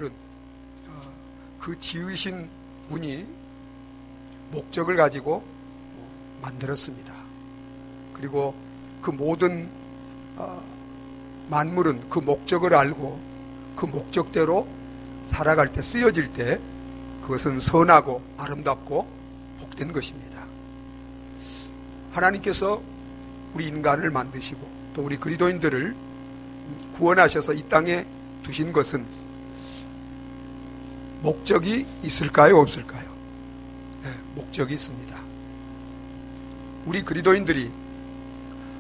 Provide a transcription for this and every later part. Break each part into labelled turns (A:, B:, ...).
A: 만물은 그 지으신 분이 목적을 가지고 만들었습니다. 그리고 그 모든 만물은 그 목적을 알고 그 목적대로 살아갈 때, 쓰여질 때 그것은 선하고 아름답고 복된 것입니다. 하나님께서 우리 인간을 만드시고 또 우리 그리스도인들을 구원하셔서 이 땅에 두신 것은 목적이 있을까요? 없을까요? 네, 목적이 있습니다. 우리 그리스도인들이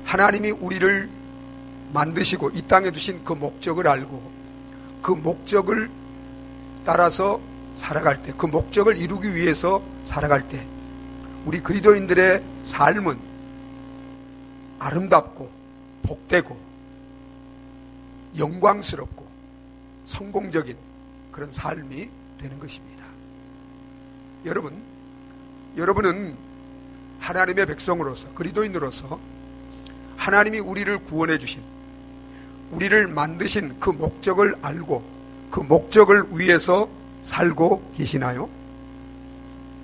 A: 하나님이 우리를 만드시고 이 땅에 두신 그 목적을 알고 그 목적을 따라서 살아갈 때, 그 목적을 이루기 위해서 살아갈 때 우리 그리스도인들의 삶은 아름답고 복되고 영광스럽고 성공적인 그런 삶이 되는 것입니다. 여러분은 하나님의 백성으로서, 그리스도인으로서 하나님이 우리를 구원해 주신, 우리를 만드신 그 목적을 알고 그 목적을 위해서 살고 계시나요?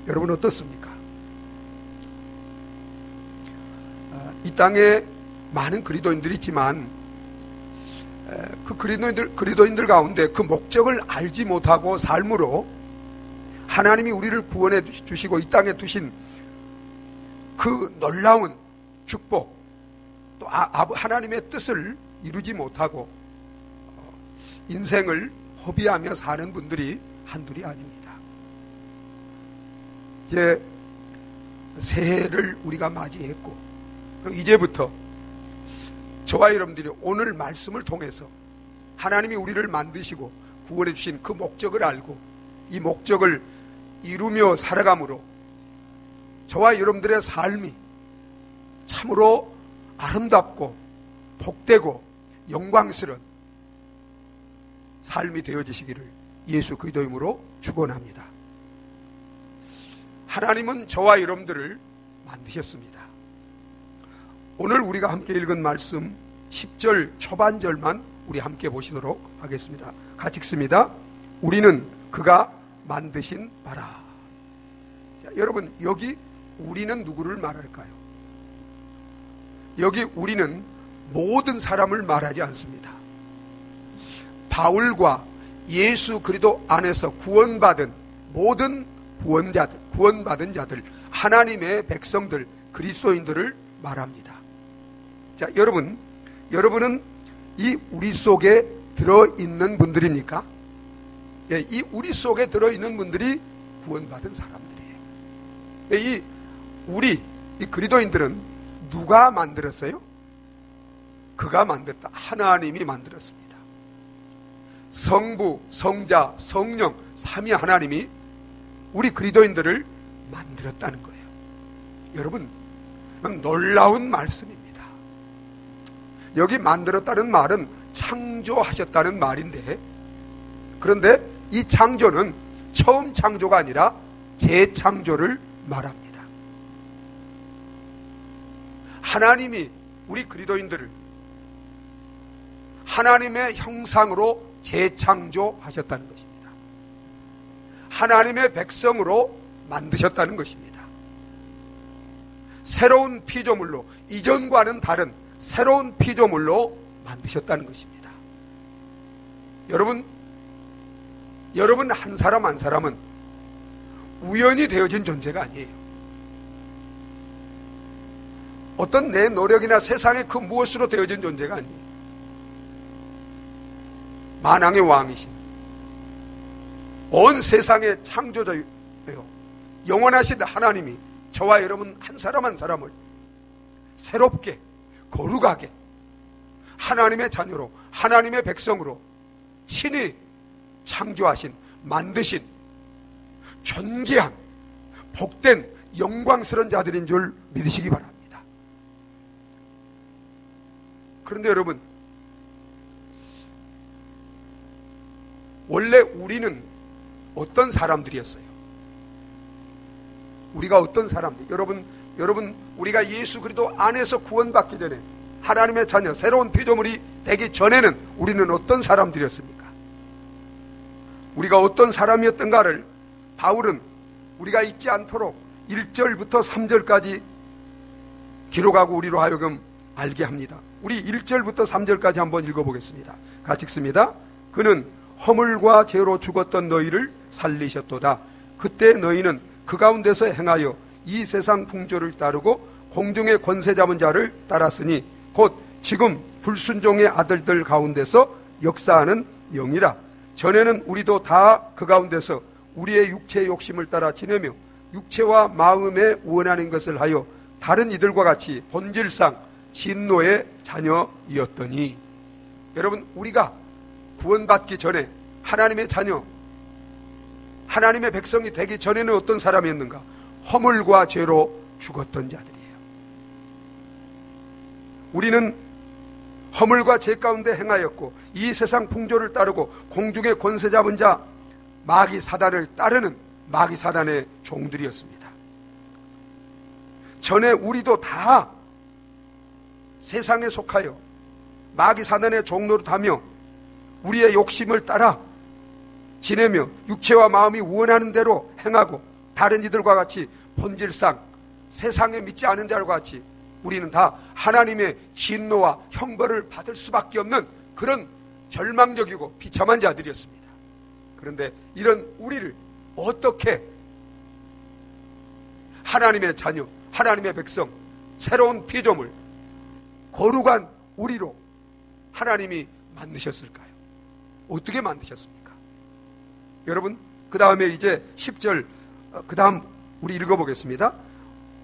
A: 여러분 어떻습니까? 이 땅에 많은 그리스도인들이 있지만 그 그리스도인들 가운데 그 목적을 알지 못하고 삶으로 하나님이 우리를 구원해 주시고 이 땅에 두신 그 놀라운 축복, 또 하나님의 뜻을 이루지 못하고 인생을 허비하며 사는 분들이 한둘이 아닙니다. 이제 새해를 우리가 맞이했고 이제부터 저와 여러분들이 오늘 말씀을 통해서 하나님이 우리를 만드시고 구원해 주신 그 목적을 알고 이 목적을 이루며 살아감으로 저와 여러분들의 삶이 참으로 아름답고 복되고 영광스러운 삶이 되어지시기를 예수 그리스도 이름으로 축원합니다. 하나님은 저와 여러분들을 만드셨습니다. 오늘 우리가 함께 읽은 말씀 10절 초반절만 우리 함께 보시도록 하겠습니다. 같이 읽습니다. 우리는 그가 만드신 바라. 자, 여러분 여기 우리는 누구를 말할까요? 여기 우리는 모든 사람을 말하지 않습니다. 바울과 예수 그리스도 안에서 구원받은 모든 구원받은 자들, 하나님의 백성들, 그리스도인들을 말합니다. 자, 여러분은 이 우리 속에 들어있는 분들입니까? 예, 이 우리 속에 들어있는 분들이 구원받은 사람들이에요. 예, 이 그리스도인들은 누가 만들었어요? 그가 만들었다. 하나님이 만들었습니다. 성부, 성자, 성령, 삼위 하나님이 우리 그리스도인들을 만들었다는 거예요. 여러분, 놀라운 말씀입니다. 여기 만들었다는 말은 창조하셨다는 말인데, 그런데 이 창조는 처음 창조가 아니라 재창조를 말합니다. 하나님이 우리 그리스도인들을 하나님의 형상으로 재창조하셨다는 것입니다. 하나님의 백성으로 만드셨다는 것입니다. 새로운 피조물로, 이전과는 다른 새로운 피조물로 만드셨다는 것입니다. 여러분 한 사람 한 사람은 우연히 되어진 존재가 아니에요. 어떤 내 노력이나 세상의 그 무엇으로 되어진 존재가 아니에요. 만왕의 왕이신 온 세상의 창조자예요. 영원하신 하나님이 저와 여러분 한 사람 한 사람을 새롭게 거룩하게 하나님의 자녀로, 하나님의 백성으로 친히 창조하신, 만드신 존귀한 복된 영광스러운 자들인 줄 믿으시기 바랍니다. 그런데 여러분, 원래 우리는 어떤 사람들이었어요? 우리가 어떤 사람들? 여러분 우리가 예수 그리스도 안에서 구원받기 전에, 하나님의 자녀, 새로운 피조물이 되기 전에는 우리는 어떤 사람들이었습니까? 우리가 어떤 사람이었던가를 바울은 우리가 잊지 않도록 1절부터 3절까지 기록하고 우리로 하여금 알게 합니다. 우리 1절부터 3절까지 한번 읽어보겠습니다. 같이 읽습니다. 그는 허물과 죄로 죽었던 너희를 살리셨도다. 그때 너희는 그 가운데서 행하여 이 세상 풍조를 따르고 공중의 권세 잡은 자를 따랐으니 곧 지금 불순종의 아들들 가운데서 역사하는 영이라. 전에는 우리도 다 그 가운데서 우리의 육체의 욕심을 따라 지내며 육체와 마음에 원하는 것을 하여 다른 이들과 같이 본질상 진노의 자녀이었더니. 여러분, 우리가 구원받기 전에 하나님의 자녀, 하나님의 백성이 되기 전에는 어떤 사람이었는가? 허물과 죄로 죽었던 자들이에요. 우리는 허물과 죄 가운데 행하였고 이 세상 풍조를 따르고 공중의 권세 잡은 자 마귀 사단을 따르는 마귀 사단의 종들이었습니다. 전에 우리도 다 세상에 속하여 마귀 사단의 종노릇하며 우리의 욕심을 따라 지내며 육체와 마음이 원하는 대로 행하고 다른 이들과 같이 본질상 세상에 믿지 않은 자들과 같이 우리는 다 하나님의 진노와 형벌을 받을 수밖에 없는 그런 절망적이고 비참한 자들이었습니다. 그런데 이런 우리를 어떻게 하나님의 자녀, 하나님의 백성, 새로운 피조물, 거룩한 우리로 하나님이 만드셨을까요? 어떻게 만드셨습니까? 여러분, 그 다음에 이제 10절, 그 다음 우리 읽어보겠습니다.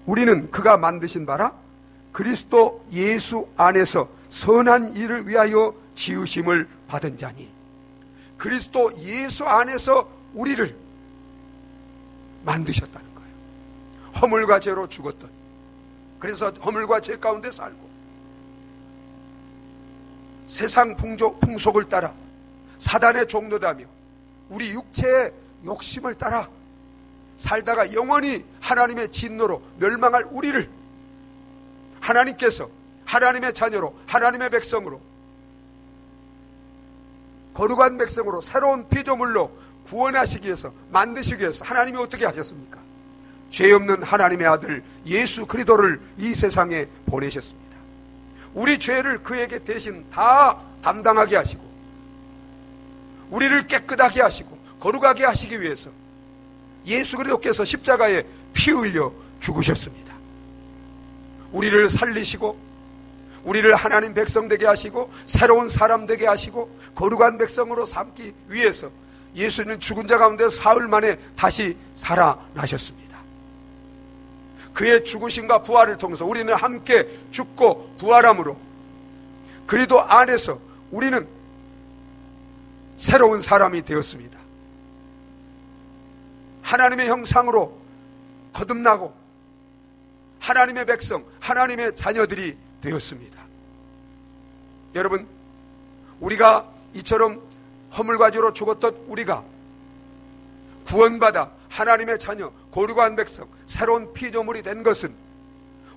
A: 우리는 그가 만드신 바라 그리스도 예수 안에서 선한 일을 위하여 지으심을 받은 자니. 그리스도 예수 안에서 우리를 만드셨다는 거예요. 허물과 죄로 죽었던, 그래서 허물과 죄 가운데 살고 세상 풍속을 따라 사단의 종노다며 우리 육체의 욕심을 따라 살다가 영원히 하나님의 진노로 멸망할 우리를 하나님께서 하나님의 자녀로, 하나님의 백성으로, 거룩한 백성으로, 새로운 피조물로 구원하시기 위해서, 만드시기 위해서 하나님이 어떻게 하셨습니까? 죄 없는 하나님의 아들 예수 그리스도를 이 세상에 보내셨습니다. 우리 죄를 그에게 대신 다 담당하게 하시고 우리를 깨끗하게 하시고 거룩하게 하시기 위해서 예수 그리스도께서 십자가에 피 흘려 죽으셨습니다. 우리를 살리시고 우리를 하나님 백성 되게 하시고 새로운 사람 되게 하시고 거룩한 백성으로 삼기 위해서 예수님은 죽은 자 가운데 사흘 만에 다시 살아나셨습니다. 그의 죽으심과 부활을 통해서 우리는 함께 죽고 부활함으로 그리스도 안에서 우리는 새로운 사람이 되었습니다. 하나님의 형상으로 거듭나고 하나님의 백성, 하나님의 자녀들이 되었습니다. 여러분, 우리가 이처럼 허물과 죄로 죽었던 우리가 구원받아 하나님의 자녀, 거룩한 백성, 새로운 피조물이 된 것은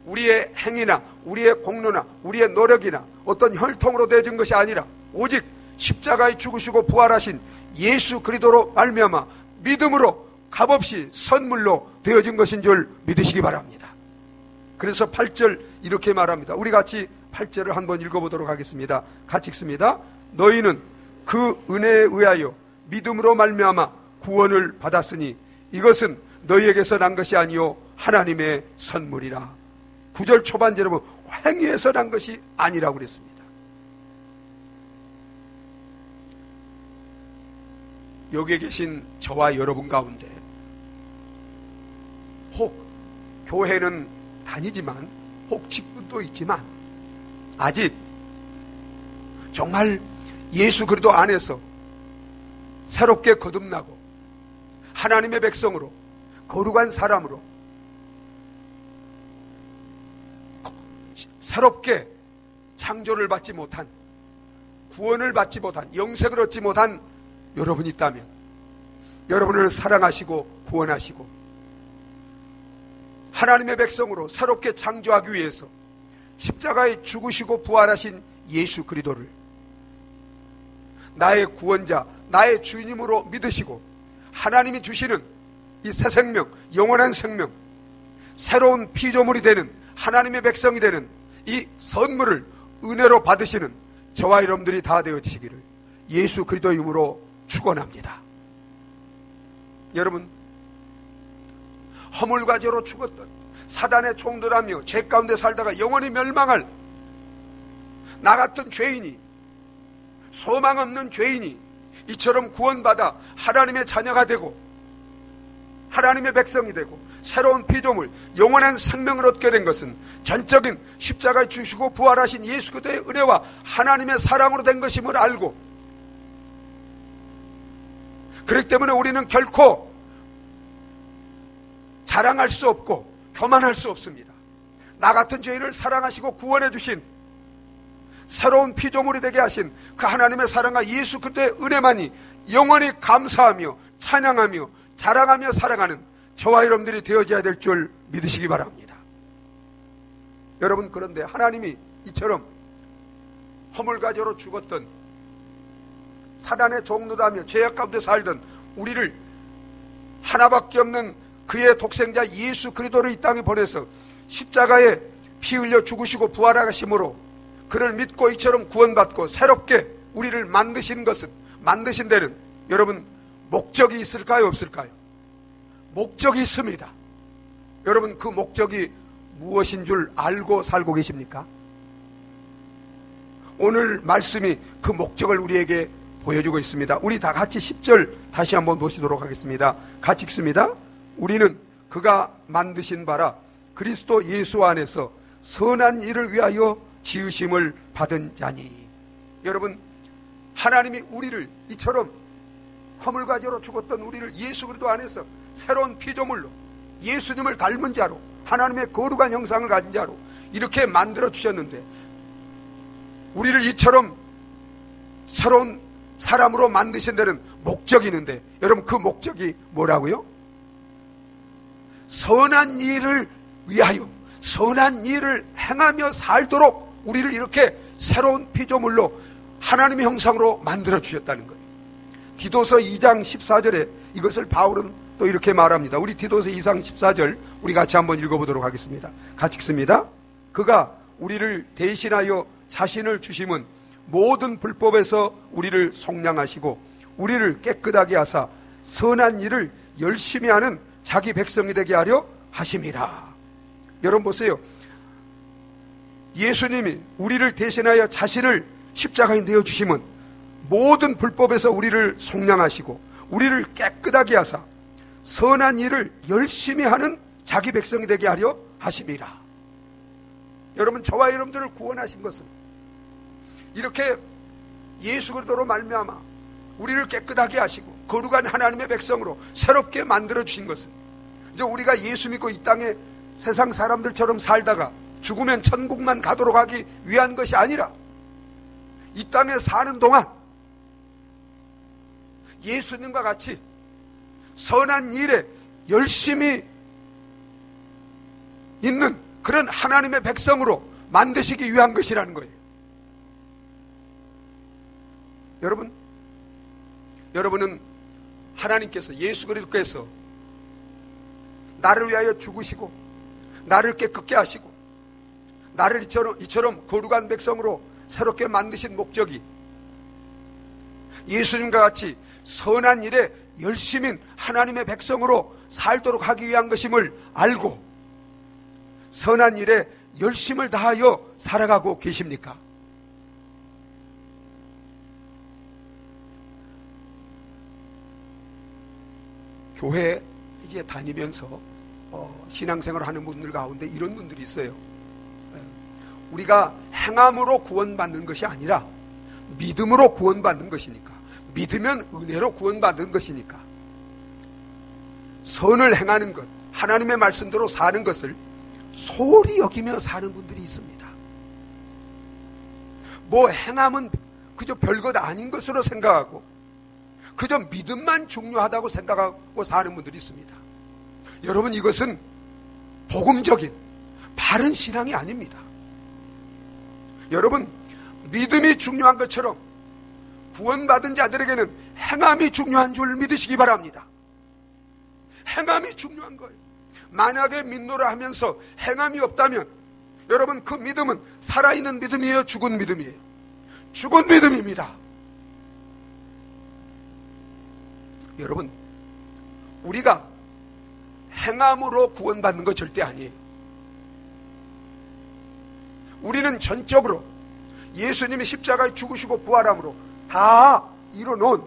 A: 우리의 행위나 우리의 공로나 우리의 노력이나 어떤 혈통으로 되어진 것이 아니라 오직 십자가에 죽으시고 부활하신 예수 그리스도로 말미암아 믿음으로 값없이 선물로 되어진 것인 줄 믿으시기 바랍니다. 그래서 8절 이렇게 말합니다. 우리 같이 8절을 한번 읽어보도록 하겠습니다. 같이 읽습니다. 너희는 그 은혜에 의하여 믿음으로 말미암아 구원을 받았으니 이것은 너희에게서 난 것이 아니요 하나님의 선물이라. 9절 초반절에 보면 행위에서 난 것이 아니라고 그랬습니다. 여기에 계신 저와 여러분 가운데 혹 교회는 다니지만 혹 직분도 있지만 아직 정말 예수 그리스도 안에서 새롭게 거듭나고 하나님의 백성으로 거룩한 사람으로 새롭게 창조를 받지 못한, 구원을 받지 못한, 영생을 얻지 못한 여러분이 있다면 여러분을 사랑하시고 구원하시고 하나님의 백성으로 새롭게 창조하기 위해서 십자가에 죽으시고 부활하신 예수 그리스도를 나의 구원자, 나의 주님으로 믿으시고 하나님이 주시는 이 새 생명, 영원한 생명, 새로운 피조물이 되는 하나님의 백성이 되는 이 선물을 은혜로 받으시는 저와 여러분들이 다 되어지시기를 예수 그리스도의 이름으로 축원합니다. 여러분, 허물과 죄로 죽었던 사단의 종들하며 죄 가운데 살다가 영원히 멸망할 나 같은 죄인이, 소망 없는 죄인이 이처럼 구원받아 하나님의 자녀가 되고 하나님의 백성이 되고 새로운 피조물, 영원한 생명을 얻게 된 것은 전적인 십자가에 주시고 부활하신 예수 그리스도의 은혜와 하나님의 사랑으로 된 것임을 알고, 그렇기 때문에 우리는 결코 자랑할 수 없고 교만할 수 없습니다. 나 같은 죄인을 사랑하시고 구원해 주신, 새로운 피조물이 되게 하신 그 하나님의 사랑과 예수 그리스도의 은혜만이 영원히 감사하며 찬양하며 자랑하며 살아가는 저와 여러분들이 되어져야 될 줄 믿으시기 바랍니다. 여러분, 그런데 하나님이 이처럼 허물가지로 죽었던 사단의 종노다며 죄악 가운데 살던 우리를 하나밖에 없는 그의 독생자 예수 그리스도를 이 땅에 보내서 십자가에 피 흘려 죽으시고 부활하심으로 그를 믿고 이처럼 구원받고 새롭게 우리를 만드신 것은, 만드신 데는 여러분 목적이 있을까요, 없을까요? 목적이 있습니다. 여러분, 그 목적이 무엇인 줄 알고 살고 계십니까? 오늘 말씀이 그 목적을 우리에게 보여주고 있습니다. 우리 다 같이 10절 다시 한번 보시도록 하겠습니다. 같이 읽습니다. 우리는 그가 만드신 바라 그리스도 예수 안에서 선한 일을 위하여 지으심을 받은 자니. 여러분, 하나님이 우리를 이처럼 허물과 죄로 죽었던 우리를 예수 그리스도 안에서 새로운 피조물로, 예수님을 닮은 자로, 하나님의 거룩한 형상을 가진 자로 이렇게 만들어 주셨는데, 우리를 이처럼 새로운 사람으로 만드신 데는 목적이 있는데, 여러분 그 목적이 뭐라고요? 선한 일을 위하여, 선한 일을 행하며 살도록 우리를 이렇게 새로운 피조물로 하나님의 형상으로 만들어 주셨다는 거예요. 디도서 2장 14절에 이것을 바울은 또 이렇게 말합니다. 우리 디도서 2장 14절 우리 같이 한번 읽어보도록 하겠습니다. 같이 읽습니다. 그가 우리를 대신하여 자신을 주심은 모든 불법에서 우리를 속량하시고 우리를 깨끗하게 하사 선한 일을 열심히 하는 자기 백성이 되게 하려 하심이라. 여러분 보세요. 예수님이 우리를 대신하여 자신을 십자가에 내어주심은 모든 불법에서 우리를 속량하시고 우리를 깨끗하게 하사 선한 일을 열심히 하는 자기 백성이 되게 하려 하심이라. 여러분, 저와 여러분들을 구원하신 것은 이렇게 예수 그리스도로 말미암아 우리를 깨끗하게 하시고 거룩한 하나님의 백성으로 새롭게 만들어 주신 것은, 이제 우리가 예수 믿고 이 땅에 세상 사람들처럼 살다가 죽으면 천국만 가도록 하기 위한 것이 아니라 이 땅에 사는 동안 예수님과 같이 선한 일에 열심히 있는 그런 하나님의 백성으로 만드시기 위한 것이라는 거예요. 여러분은 하나님께서, 예수 그리스도께서 나를 위하여 죽으시고 나를 깨끗게 하시고 나를 이처럼 거룩한 백성으로 새롭게 만드신 목적이 예수님과 같이 선한 일에 열심히 하나님의 백성으로 살도록 하기 위한 것임을 알고 선한 일에 열심을 다하여 살아가고 계십니까? 교회 이제 다니면서 신앙생활을 하는 분들 가운데 이런 분들이 있어요. 우리가 행함으로 구원받는 것이 아니라 믿음으로 구원받는 것이니까, 믿으면 은혜로 구원받는 것이니까 선을 행하는 것, 하나님의 말씀대로 사는 것을 소홀히 여기며 사는 분들이 있습니다. 뭐 행함은 그저 별것 아닌 것으로 생각하고 그저 믿음만 중요하다고 생각하고 사는 분들이 있습니다. 여러분, 이것은 복음적인 바른 신앙이 아닙니다. 여러분, 믿음이 중요한 것처럼 구원받은 자들에게는 행함이 중요한 줄 믿으시기 바랍니다. 행함이 중요한 거예요. 만약에 믿노라 하면서 행함이 없다면 여러분, 그 믿음은 살아있는 믿음이에요, 죽은 믿음이에요? 죽은 믿음입니다. 여러분, 우리가 행함으로 구원받는 거 절대 아니에요. 우리는 전적으로 예수님이 십자가에 죽으시고 부활함으로 다 이뤄놓은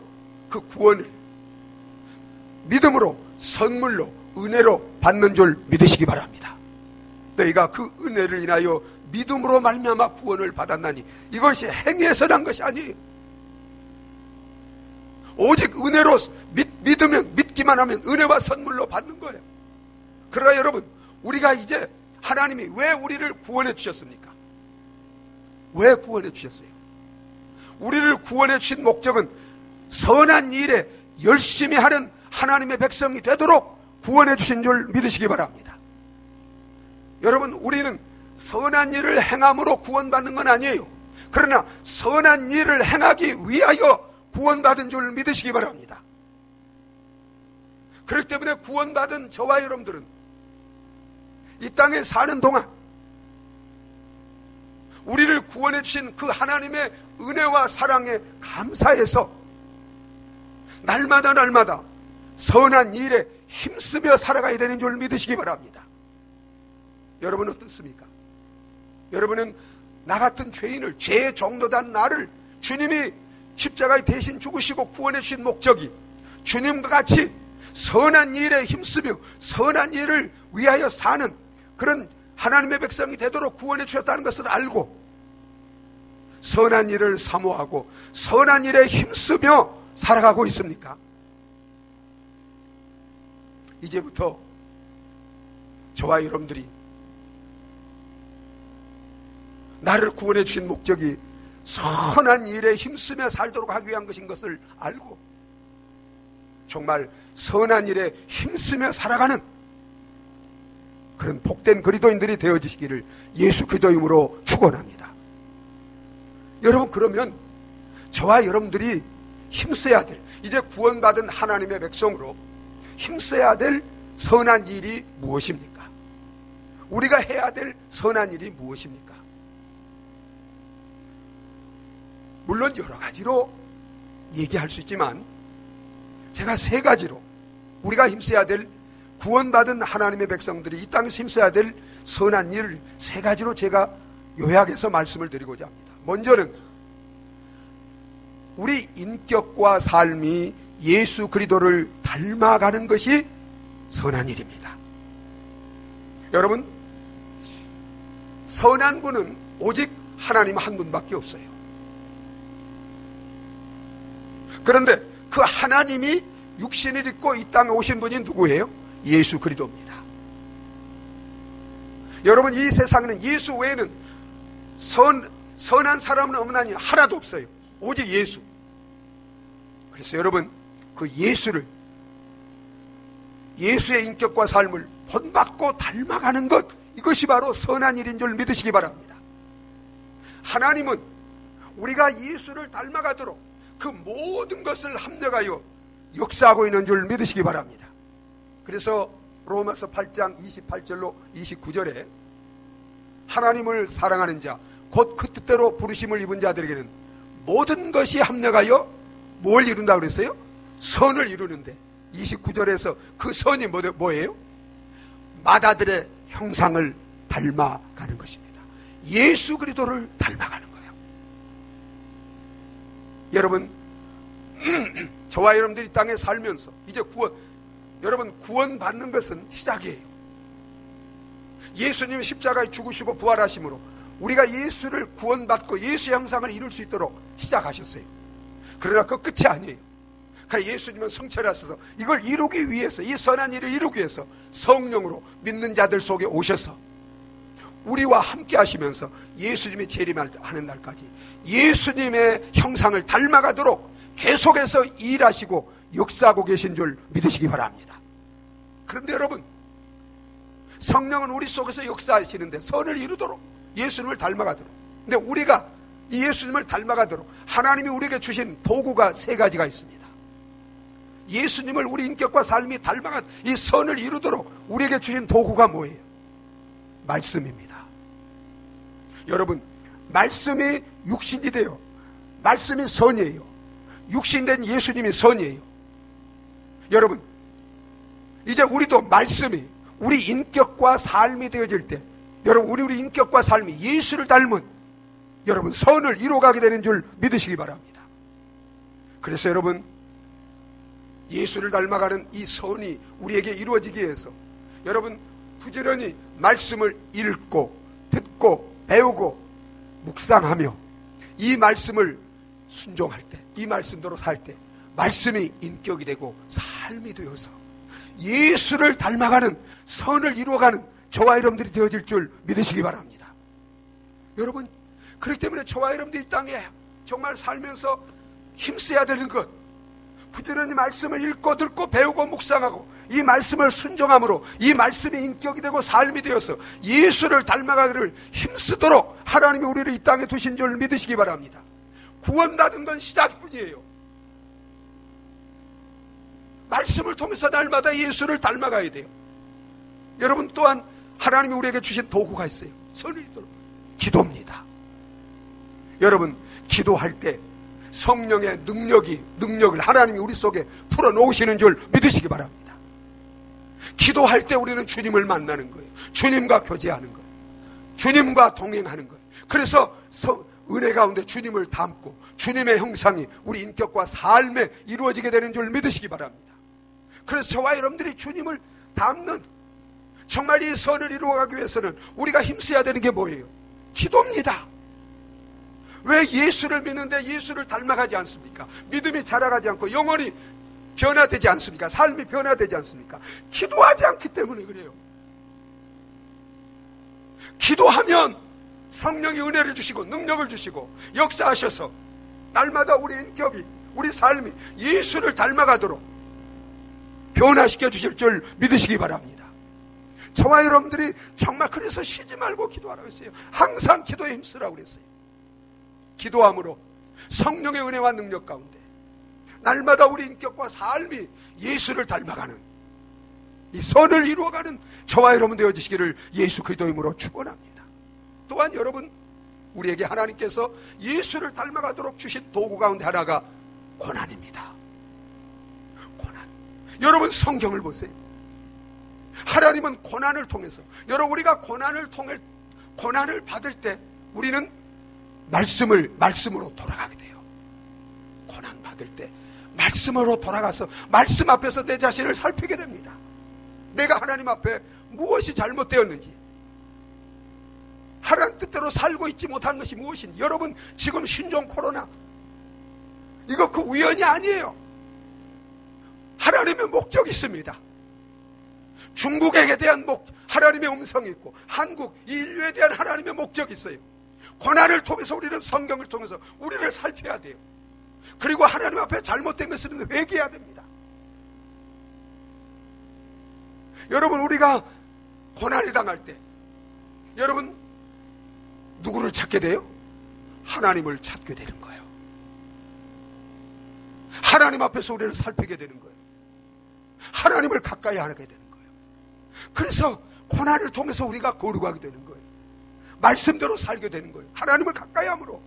A: 그 구원을 믿음으로, 선물로, 은혜로 받는 줄 믿으시기 바랍니다. 너희가 그 은혜를 인하여 믿음으로 말미암아 구원을 받았나니 이것이 행위에서 난 것이 아니에요. 오직 은혜로 믿으면, 믿기만 하면 은혜와 선물로 받는 거예요. 그러나 여러분, 우리가 이제 하나님이 왜 우리를 구원해 주셨습니까? 왜 구원해 주셨어요? 우리를 구원해 주신 목적은 선한 일에 열심히 하는 하나님의 백성이 되도록 구원해 주신 줄 믿으시기 바랍니다. 여러분, 우리는 선한 일을 행함으로 구원받는 건 아니에요. 그러나 선한 일을 행하기 위하여 구원받은 줄 믿으시기 바랍니다. 그렇기 때문에 구원받은 저와 여러분들은 이 땅에 사는 동안 우리를 구원해 주신 그 하나님의 은혜와 사랑에 감사해서 날마다 선한 일에 힘쓰며 살아가야 되는 줄 믿으시기 바랍니다. 여러분은 어떻습니까? 여러분은 나 같은 죄인을, 죄의 종로된 나를 주님이 십자가에 대신 죽으시고 구원해 주신 목적이 주님과 같이 선한 일에 힘쓰며 선한 일을 위하여 사는 그런 하나님의 백성이 되도록 구원해 주셨다는 것을 알고 선한 일을 사모하고 선한 일에 힘쓰며 살아가고 있습니까? 이제부터 저와 여러분들이 나를 구원해 주신 목적이 선한 일에 힘쓰며 살도록 하기 위한 것인 것을 알고 정말 선한 일에 힘쓰며 살아가는 그런 복된 그리스도인들이 되어지시기를 예수 그리스도 이름으로 축원합니다. 여러분, 그러면 저와 여러분들이 힘써야 될, 이제 구원받은 하나님의 백성으로 힘써야 될 선한 일이 무엇입니까? 우리가 해야 될 선한 일이 무엇입니까? 물론 여러 가지로 얘기할 수 있지만 제가 세 가지로 우리가 힘써야 될, 구원받은 하나님의 백성들이 이 땅에서 힘써야 될 선한 일을 세 가지로 제가 요약해서 말씀을 드리고자 합니다. 먼저는 우리 인격과 삶이 예수 그리스도를 닮아가는 것이 선한 일입니다. 여러분, 선한 분은 오직 하나님 한 분밖에 없어요. 그런데 그 하나님이 육신을 입고 이 땅에 오신 분이 누구예요? 예수 그리스도입니다. 여러분, 이 세상에는 예수 외에는 선한 사람은 없나니 하나도 없어요. 오직 예수. 그래서 여러분, 그 예수를, 예수의 인격과 삶을 본받고 닮아가는 것, 이것이 바로 선한 일인 줄 믿으시기 바랍니다. 하나님은 우리가 예수를 닮아가도록 그 모든 것을 합력하여 역사하고 있는 줄 믿으시기 바랍니다. 그래서 로마서 8장 28절로 29절에 하나님을 사랑하는 자, 곧 그 뜻대로 부르심을 입은 자들에게는 모든 것이 합력하여 뭘 이룬다고 그랬어요? 선을 이루는데 29절에서 그 선이 뭐예요? 마다들의 형상을 닮아가는 것입니다. 예수 그리스도를 닮아가는 거예요. 여러분, 저와 여러분들이 땅에 살면서 이제 여러분, 구원받는 것은 시작이에요. 예수님이 십자가에 죽으시고 부활하심으로 우리가 예수를 구원받고 예수의 형상을 이룰 수 있도록 시작하셨어요. 그러나 그 끝이 아니에요. 그러니까 예수님은 성찰하셔서 이걸 이루기 위해서, 이 선한 일을 이루기 위해서 성령으로 믿는 자들 속에 오셔서 우리와 함께 하시면서 예수님이 재림하는 날까지 예수님의 형상을 닮아가도록 계속해서 일하시고 역사하고 계신 줄 믿으시기 바랍니다. 그런데 여러분, 성령은 우리 속에서 역사하시는데 선을 이루도록, 예수님을 닮아가도록, 근데 우리가 이 예수님을 닮아가도록 하나님이 우리에게 주신 도구가 세 가지가 있습니다. 예수님을 우리 인격과 삶이 닮아간 이 선을 이루도록 우리에게 주신 도구가 뭐예요? 말씀입니다. 여러분, 말씀이 육신이 돼요. 말씀이 선이에요. 육신된 예수님이 선이에요. 여러분, 이제 우리도 말씀이 우리 인격과 삶이 되어질 때, 여러분, 우리 인격과 삶이 예수를 닮은 여러분 선을 이루어가게 되는 줄 믿으시기 바랍니다. 그래서 여러분, 예수를 닮아가는 이 선이 우리에게 이루어지기 위해서 여러분 부지런히 말씀을 읽고 듣고 배우고 묵상하며 이 말씀을 순종할 때, 이 말씀대로 살 때 말씀이 인격이 되고 삶이 되어서 예수를 닮아가는 선을 이루어가는 저와 여러분들이 되어질 줄 믿으시기 바랍니다. 여러분, 그렇기 때문에 저와 여러분들이 이 땅에 정말 살면서 힘써야 되는 것, 부지런히 말씀을 읽고 듣고 배우고 묵상하고 이 말씀을 순종함으로 이 말씀이 인격이 되고 삶이 되어서 예수를 닮아가기를 힘쓰도록 하나님이 우리를 이 땅에 두신 줄 믿으시기 바랍니다. 구원받은 건 시작뿐이에요. 말씀을 통해서 날마다 예수를 닮아가야 돼요. 여러분, 또한 하나님이 우리에게 주신 도구가 있어요. 선을 이루도록 기도입니다. 여러분, 기도할 때 성령의 능력을 하나님이 우리 속에 풀어놓으시는 줄 믿으시기 바랍니다. 기도할 때 우리는 주님을 만나는 거예요. 주님과 교제하는 거예요. 주님과 동행하는 거예요. 그래서 은혜 가운데 주님을 닮고 주님의 형상이 우리 인격과 삶에 이루어지게 되는 줄 믿으시기 바랍니다. 그래서 저와 여러분들이 주님을 닮는 정말 이 선을 이루어가기 위해서는 우리가 힘써야 되는 게 뭐예요? 기도입니다. 왜 예수를 믿는데 예수를 닮아가지 않습니까? 믿음이 자라가지 않고 영혼이 변화되지 않습니까? 삶이 변화되지 않습니까? 기도하지 않기 때문에 그래요. 기도하면 성령이 은혜를 주시고 능력을 주시고 역사하셔서 날마다 우리 인격이, 우리 삶이 예수를 닮아가도록 변화시켜 주실 줄 믿으시기 바랍니다. 저와 여러분들이 정말 그래서 쉬지 말고 기도하라고 했어요. 항상 기도에 힘쓰라고 그랬어요. 기도함으로 성령의 은혜와 능력 가운데 날마다 우리 인격과 삶이 예수를 닮아가는 이 선을 이루어가는 저와 여러분 되어주시기를 예수 그리스도 이름으로 축원합니다. 또한 여러분, 우리에게 하나님께서 예수를 닮아가도록 주신 도구 가운데 하나가 고난입니다. 고난. 여러분, 성경을 보세요. 하나님은 고난을 통해서, 여러분, 우리가 고난을 받을 때 우리는 말씀으로 돌아가게 돼요. 고난 받을 때 말씀으로 돌아가서 말씀 앞에서 내 자신을 살피게 됩니다. 내가 하나님 앞에 무엇이 잘못되었는지, 하나님 뜻대로 살고 있지 못한 것이 무엇인지. 여러분, 지금 신종 코로나 이거 그 우연이 아니에요. 하나님의 목적이 있습니다. 중국에게 대한 하나님의 음성이 있고 한국, 인류에 대한 하나님의 목적이 있어요. 고난을 통해서 우리는 성경을 통해서 우리를 살펴야 돼요. 그리고 하나님 앞에 잘못된 것은 회개해야 됩니다. 여러분, 우리가 고난을 당할 때 여러분 누구를 찾게 돼요? 하나님을 찾게 되는 거예요. 하나님 앞에서 우리를 살피게 되는 거예요. 하나님을 가까이 하게 되는 거예요. 그래서 고난을 통해서 우리가 거룩하게 되는 거예요. 말씀대로 살게 되는 거예요. 하나님을 가까이 함으로,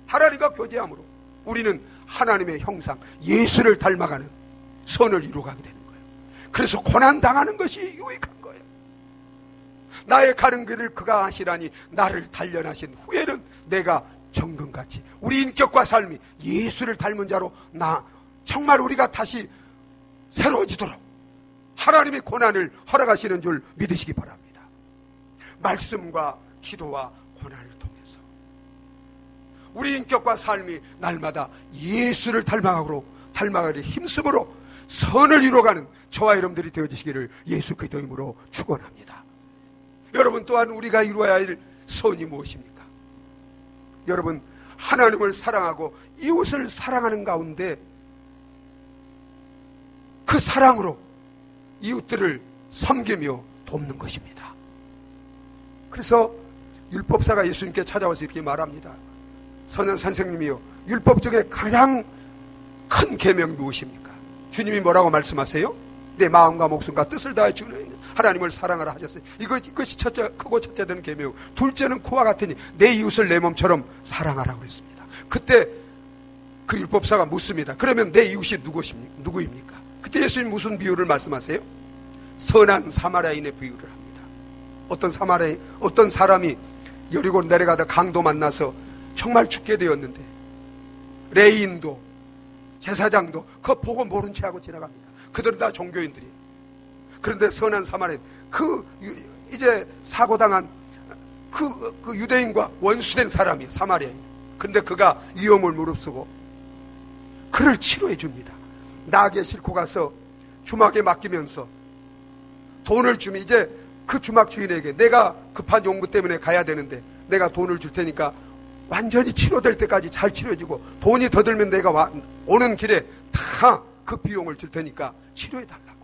A: 하나님과 교제함으로 우리는 하나님의 형상, 예수를 닮아가는 선을 이루어가게 되는 거예요. 그래서 고난 당하는 것이 유익한 거예요. 나의 가는 길을 그가 아시라니 나를 단련하신 후에는 내가 정금같이 우리 인격과 삶이 예수를 닮은 자로 정말 우리가 다시 새로워지도록 하나님의 고난을 허락하시는 줄 믿으시기 바랍니다. 말씀과 기도와 고난을 통해서 우리 인격과 삶이 날마다 예수를 닮아가기를 힘쓰므로 선을 이루어가는 저와 여러분들이 되어지시기를 예수 그리스도 이름으로 축원합니다. 여러분, 또한 우리가 이루어야 할 선이 무엇입니까? 여러분, 하나님을 사랑하고 이웃을 사랑하는 가운데 그 사랑으로 이웃들을 섬기며 돕는 것입니다. 그래서 율법사가 예수님께 찾아와서 이렇게 말합니다. 선은 선생님이요, 율법 중에 가장 큰 계명 무엇입니까? 주님이 뭐라고 말씀하세요? 내 마음과 목숨과 뜻을 다해 주는 하나님을 사랑하라 하셨어요. 이것이 크고 첫째 되는 계명. 둘째는 그와 같으니 내 이웃을 내 몸처럼 사랑하라고 했습니다. 그때 그 율법사가 묻습니다. 그러면 내 이웃이 누구입니까? 그때 예수님 무슨 비유를 말씀하세요? 선한 사마리아인의 비유를 합니다. 어떤 사람이 여리고 내려가다 강도 만나서 정말 죽게 되었는데, 레인도 제사장도 그거 보고 모른 채 하고 지나갑니다. 그들은 다 종교인들이에요. 그런데 선한 사마리아인, 이제 사고당한 그 유대인과 원수된 사람이에요, 사마리아인. 그런데 그가 위험을 무릅쓰고 그를 치료해 줍니다. 나귀에 싣고 가서 주막에 맡기면서 돈을 주면, 이제 그 주막 주인에게 내가 급한 용무 때문에 가야 되는데 내가 돈을 줄 테니까 완전히 치료될 때까지 잘 치료해주고, 돈이 더 들면 내가 오는 길에 다 그 비용을 줄 테니까 치료해달라고.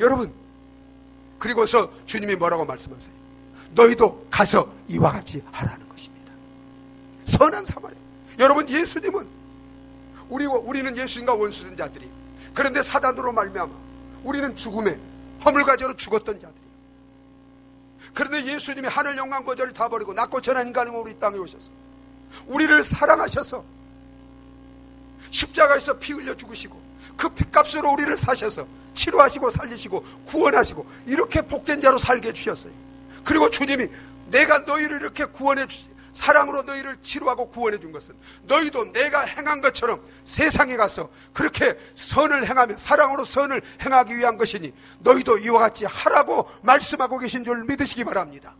A: 여러분, 그리고서 주님이 뭐라고 말씀하세요? 너희도 가서 이와 같이 하라는 것입니다. 선한 사마리아. 여러분, 예수님은 우리는 예수님과 원수된 자들이에요. 그런데 사단으로 말미암아 우리는 죽음에 허물과제로 죽었던 자들이에요. 그런데 예수님이 하늘 영광 거절을 다 버리고 낮고 천한 인간으로 우리 땅에 오셔서 우리를 사랑하셔서 십자가에서 피 흘려 죽으시고 그 피값으로 우리를 사셔서 치료하시고 살리시고 구원하시고 이렇게 복된 자로 살게 해주셨어요. 그리고 주님이 내가 너희를 이렇게 구원해 사랑으로 너희를 치료하고 구원해 준 것은 너희도 내가 행한 것처럼 세상에 가서 그렇게 선을 행하며 사랑으로 선을 행하기 위한 것이니 너희도 이와 같이 하라고 말씀하고 계신 줄 믿으시기 바랍니다.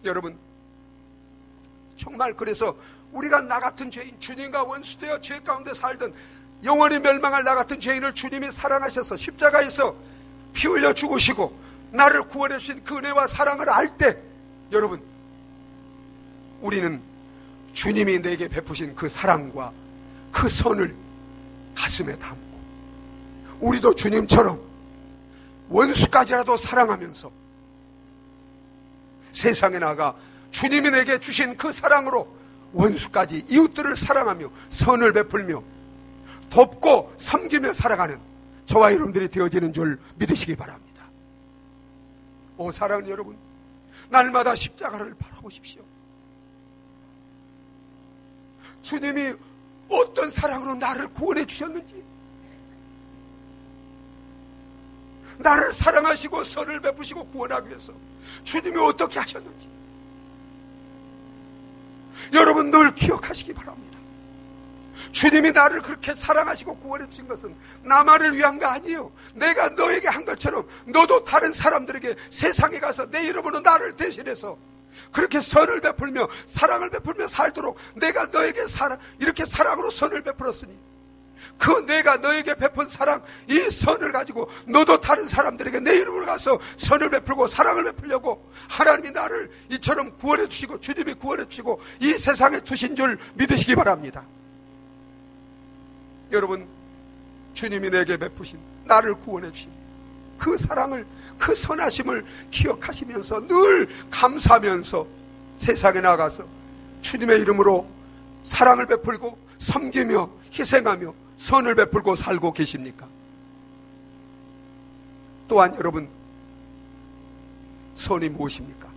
A: 여러분, 정말 그래서 우리가 나 같은 죄인, 주님과 원수되어 죄 가운데 살던 영원히 멸망할 나 같은 죄인을 주님이 사랑하셔서 십자가에서 피 흘려 죽으시고 나를 구원해 주신 그 은혜와 사랑을 알 때, 여러분, 우리는 주님이 내게 베푸신 그 사랑과 그 선을 가슴에 담고 우리도 주님처럼 원수까지라도 사랑하면서 세상에 나가 주님이 내게 주신 그 사랑으로 원수까지 이웃들을 사랑하며 선을 베풀며 돕고 섬기며 살아가는 저와 여러분들이 되어지는 줄 믿으시기 바랍니다. 오, 사랑하는 여러분, 날마다 십자가를 바라보십시오. 주님이 어떤 사랑으로 나를 구원해 주셨는지, 나를 사랑하시고 선을 베푸시고 구원하기 위해서 주님이 어떻게 하셨는지 여러분 늘 기억하시기 바랍니다. 주님이 나를 그렇게 사랑하시고 구원해 주신 것은 나만을 위한 거 아니에요. 내가 너에게 한 것처럼 너도 다른 사람들에게 세상에 가서 내 이름으로 나를 대신해서 그렇게 선을 베풀며 사랑을 베풀며 살도록 내가 너에게 이렇게 사랑으로 선을 베풀었으니 그 내가 너에게 베푼 사랑, 이 선을 가지고 너도 다른 사람들에게 내 이름으로 가서 선을 베풀고 사랑을 베풀려고 하나님이 나를 이처럼 구원해 주시고 주님이 구원해 주시고 이 세상에 두신 줄 믿으시기 바랍니다. 여러분, 주님이 내게 베푸신, 나를 구원해 주신 그 사랑을, 그 선하심을 기억하시면서 늘 감사하면서 세상에 나가서 주님의 이름으로 사랑을 베풀고 섬기며 희생하며 선을 베풀고 살고 계십니까? 또한 여러분, 선이 무엇입니까?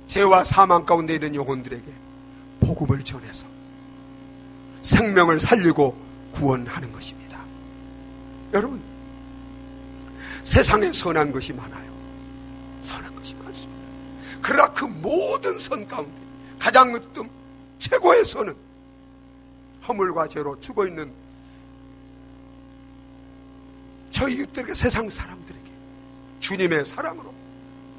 A: 죄와 사망 가운데 있는 영혼들에게 복음을 전해서 생명을 살리고 구원하는 것입니다. 여러분, 세상에 선한 것이 많아요. 선한 것이 많습니다. 그러나 그 모든 선 가운데 가장 으뜸 최고의 선은 허물과 죄로 죽어있는 저희 이웃들에게, 세상 사람들에게 주님의 사랑으로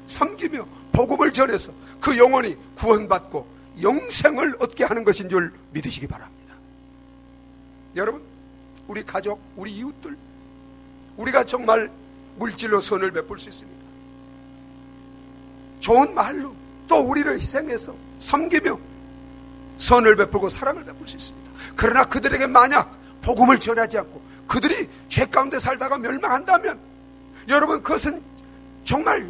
A: 섬기며 복음을 전해서 그 영혼이 구원받고 영생을 얻게 하는 것인 줄 믿으시기 바랍니다. 여러분, 우리 가족, 우리 이웃들, 우리가 정말 물질로 선을 베풀 수 있습니다. 좋은 말로 또 우리를 희생해서 섬기며 선을 베풀고 사랑을 베풀 수 있습니다. 그러나 그들에게 만약 복음을 전하지 않고 그들이 죄 가운데 살다가 멸망한다면 여러분, 그것은 정말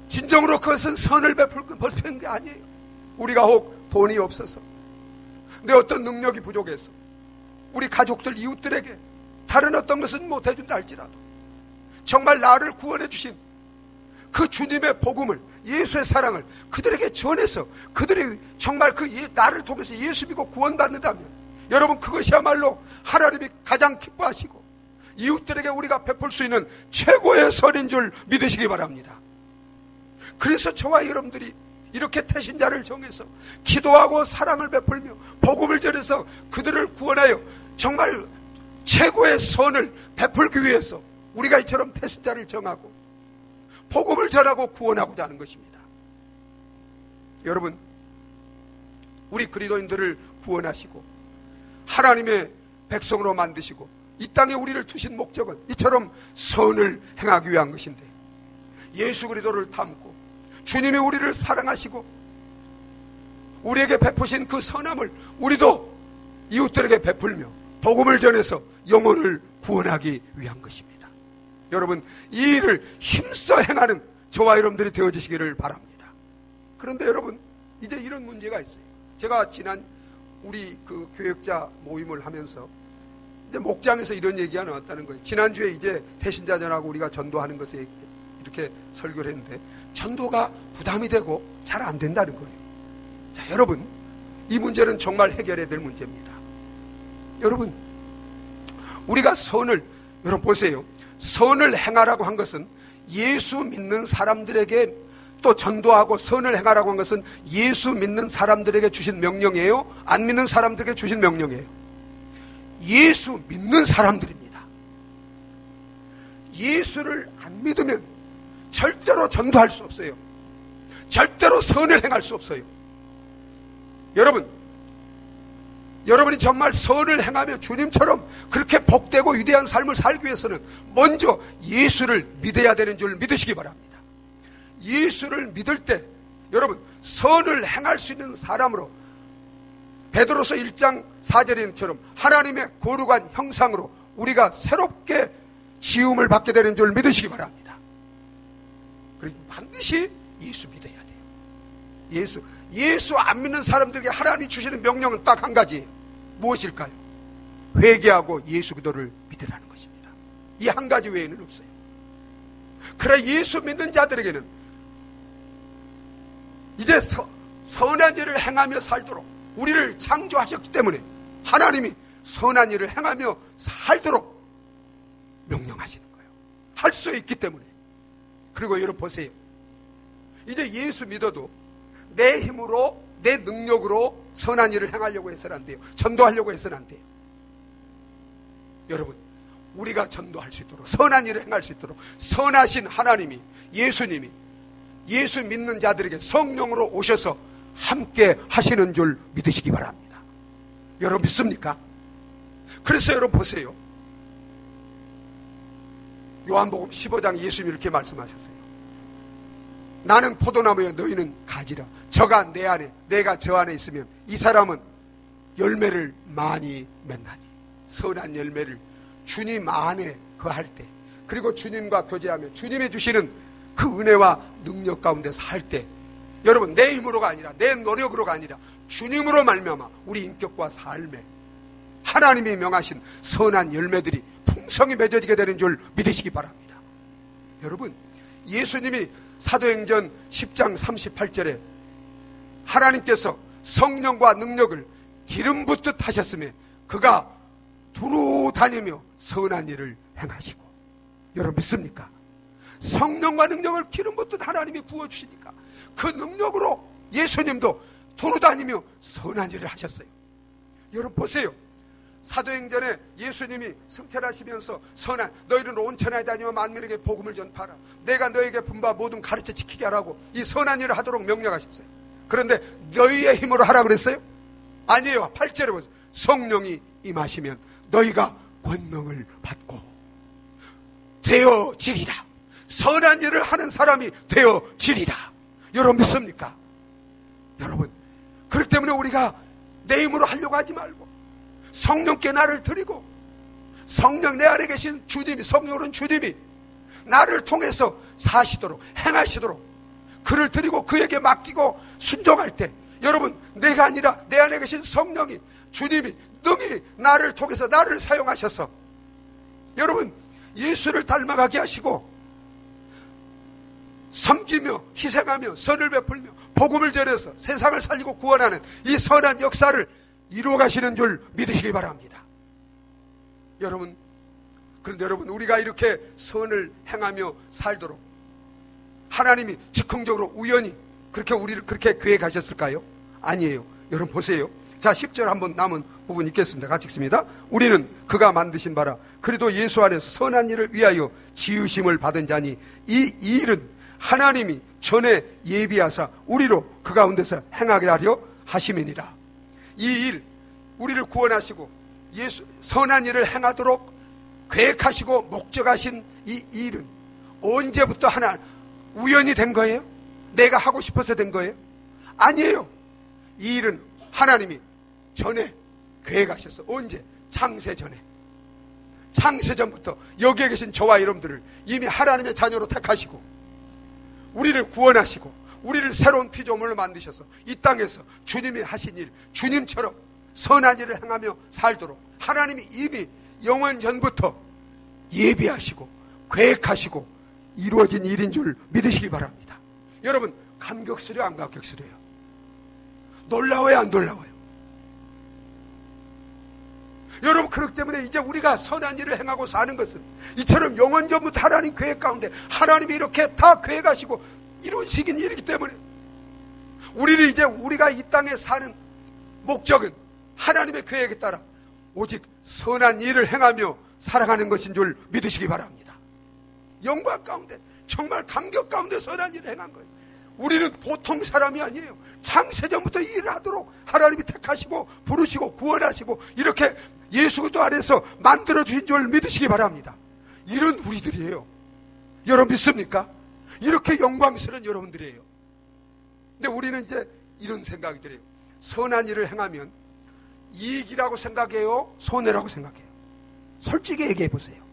A: 진정으로 그것은 선을 베풀는 게 아니에요. 우리가 혹 돈이 없어서, 내 어떤 능력이 부족해서 우리 가족들, 이웃들에게 다른 어떤 것은 못해준다 할지라도 정말 나를 구원해 주신 그 주님의 복음을, 예수의 사랑을 그들에게 전해서 그들이 정말 나를 통해서 예수 믿고 구원받는다면 여러분, 그것이야말로 하나님이 가장 기뻐하시고 이웃들에게 우리가 베풀 수 있는 최고의 선인 줄 믿으시기 바랍니다. 그래서 저와 여러분들이 이렇게 태신자를 정해서 기도하고 사랑을 베풀며 복음을 전해서 그들을 구원하여 정말 최고의 선을 베풀기 위해서 우리가 이처럼 태신자를 정하고 복음을 전하고 구원하고자 하는 것입니다. 여러분, 우리 그리스도인들을 구원하시고 하나님의 백성으로 만드시고 이 땅에 우리를 두신 목적은 이처럼 선을 행하기 위한 것인데, 예수 그리스도를 닮고 주님이 우리를 사랑하시고 우리에게 베푸신 그 선함을 우리도 이웃들에게 베풀며 복음을 전해서 영혼을 구원하기 위한 것입니다. 여러분, 이 일을 힘써 행하는 저와 여러분들이 되어주시기를 바랍니다. 그런데 여러분, 이제 이런 문제가 있어요. 제가 지난 우리 그 교역자 모임을 하면서 이제 목장에서 이런 얘기가 나왔다는 거예요. 지난주에 이제 태신자전하고 우리가 전도하는 것에 이렇게 설교를 했는데 전도가 부담이 되고 잘 안 된다는 거예요. 자, 여러분, 이 문제는 정말 해결해야 될 문제입니다. 여러분, 우리가 여러분 보세요. 선을 행하라고 한 것은 예수 믿는 사람들에게, 또 전도하고 선을 행하라고 한 것은 예수 믿는 사람들에게 주신 명령이에요? 안 믿는 사람들에게 주신 명령이에요? 예수 믿는 사람들입니다. 예수를 안 믿으면 절대로 전도할 수 없어요. 절대로 선을 행할 수 없어요. 여러분이 정말 선을 행하며 주님처럼 그렇게 복되고 위대한 삶을 살기 위해서는 먼저 예수를 믿어야 되는 줄 믿으시기 바랍니다. 예수를 믿을 때 여러분, 선을 행할 수 있는 사람으로, 베드로서 1장 4절인처럼 하나님의 거룩한 형상으로 우리가 새롭게 지음을 받게 되는 줄 믿으시기 바랍니다. 그리고 반드시 예수 믿어야 돼요. 예수 안 믿는 사람들에게 하나님이 주시는 명령은 딱 한 가지예요. 무엇일까요? 회개하고 예수 그리스도를 믿으라는 것입니다. 이 한 가지 외에는 없어요. 그래, 예수 믿는 자들에게는 이제 선한 일을 행하며 살도록 우리를 창조하셨기 때문에 하나님이 선한 일을 행하며 살도록 명령하시는 거예요. 할 수 있기 때문에. 그리고 여러분 보세요. 이제 예수 믿어도 내 힘으로, 내 능력으로 선한 일을 행하려고 해서는 안 돼요. 전도하려고 해서는 안 돼요. 여러분, 우리가 전도할 수 있도록, 선한 일을 행할 수 있도록 선하신 하나님이, 예수님이 예수 믿는 자들에게 성령으로 오셔서 함께 하시는 줄 믿으시기 바랍니다. 여러분 믿습니까? 그래서 여러분 보세요. 요한복음 15장 예수님이 이렇게 말씀하셨어요. 나는 포도나무여 너희는 가지라. 저가 내 안에, 내가 저 안에 있으면 이 사람은 열매를 많이 맺나니. 선한 열매를 주님 안에 거할 때, 그리고 주님과 교제하며 주님이 주시는 그 은혜와 능력 가운데 살 때, 여러분, 내 힘으로가 아니라, 내 노력으로가 아니라 주님으로 말미암아 우리 인격과 삶에 하나님이 명하신 선한 열매들이 풍성히 맺어지게 되는 줄 믿으시기 바랍니다. 여러분, 예수님이 사도행전 10장 38절에 하나님께서 성령과 능력을 기름 붓듯 하셨으며 그가 두루 다니며 선한 일을 행하시고. 여러분 믿습니까? 성령과 능력을 기름 붓듯 하나님이 부어주시니까 그 능력으로 예수님도 두루 다니며 선한 일을 하셨어요. 여러분 보세요. 사도행전에 예수님이 승천하시면서 선한, 너희는 온 천하에 다니며 만민에게 복음을 전파하라. 내가 너에게 분바 모든 가르쳐 지키게 하라고 이 선한 일을 하도록 명령하셨어요. 그런데 너희의 힘으로 하라 그랬어요? 아니에요. 8절에 보세요. 성령이 임하시면 너희가 권능을 받고 되어지리라. 선한 일을 하는 사람이 되어지리라. 여러분 믿습니까? 여러분, 그렇기 때문에 우리가 내 힘으로 하려고 하지 말고 성령께 나를 드리고, 성령 내 안에 계신 주님이, 성령은 주님이 나를 통해서 사시도록, 행하시도록 그를 드리고 그에게 맡기고 순종할 때, 여러분, 내가 아니라 내 안에 계신 성령이, 주님이 능히 나를 통해서 나를 사용하셔서 여러분 예수를 닮아가게 하시고 섬기며 희생하며 선을 베풀며 복음을 전해서 세상을 살리고 구원하는 이 선한 역사를 이루어 가시는 줄 믿으시기 바랍니다. 여러분, 그런데 여러분, 우리가 이렇게 선을 행하며 살도록 하나님이 즉흥적으로 우연히 그렇게 우리를 그렇게 계획하셨을까요? 아니에요. 여러분 보세요. 자, 10절 한번 남은 부분 읽겠습니다. 같이 읽습니다. 우리는 그가 만드신 바라 그리도 예수 안에서 선한 일을 위하여 지으심을 받은 자니 이 일은 하나님이 전에 예비하사 우리로 그 가운데서 행하게 하려 하심이니라. 이 일, 우리를 구원하시고 예수 선한 일을 행하도록 계획하시고 목적하신 이 일은 언제부터 하나 우연히 된 거예요? 내가 하고 싶어서 된 거예요? 아니에요. 이 일은 하나님이 전에 계획하셨어. 언제? 창세 전에. 창세 전부터 여기에 계신 저와 여러분들을 이미 하나님의 자녀로 택하시고 우리를 구원하시고 우리를 새로운 피조물로 만드셔서 이 땅에서 주님이 하신 일, 주님처럼 선한 일을 행하며 살도록 하나님이 이미 영원 전부터 예비하시고 계획하시고 이루어진 일인 줄 믿으시기 바랍니다. 여러분, 감격스러워요, 안 감격스러워요? 놀라워요, 안 놀라워요? 여러분, 그렇기 때문에 이제 우리가 선한 일을 행하고 사는 것은 이처럼 영원 전부터 하나님 계획 가운데 하나님이 이렇게 다 계획하시고 이루어지긴 일이기 때문에 우리는 이제 우리가 이 땅에 사는 목적은 하나님의 계획에 따라 오직 선한 일을 행하며 살아가는 것인 줄 믿으시기 바랍니다. 영광 가운데, 정말 감격 가운데 선한 일을 행한 거예요. 우리는 보통 사람이 아니에요. 창세전부터 일을 하도록 하나님이 택하시고 부르시고 구원하시고 이렇게 예수 그리스도 안에서 만들어주신 줄 믿으시기 바랍니다. 이런 우리들이에요. 여러분 믿습니까? 이렇게 영광스러운 여러분들이에요. 근데 우리는 이제 이런 생각이 들어요. 선한 일을 행하면 이익이라고 생각해요? 손해라고 생각해요? 솔직히 얘기해 보세요.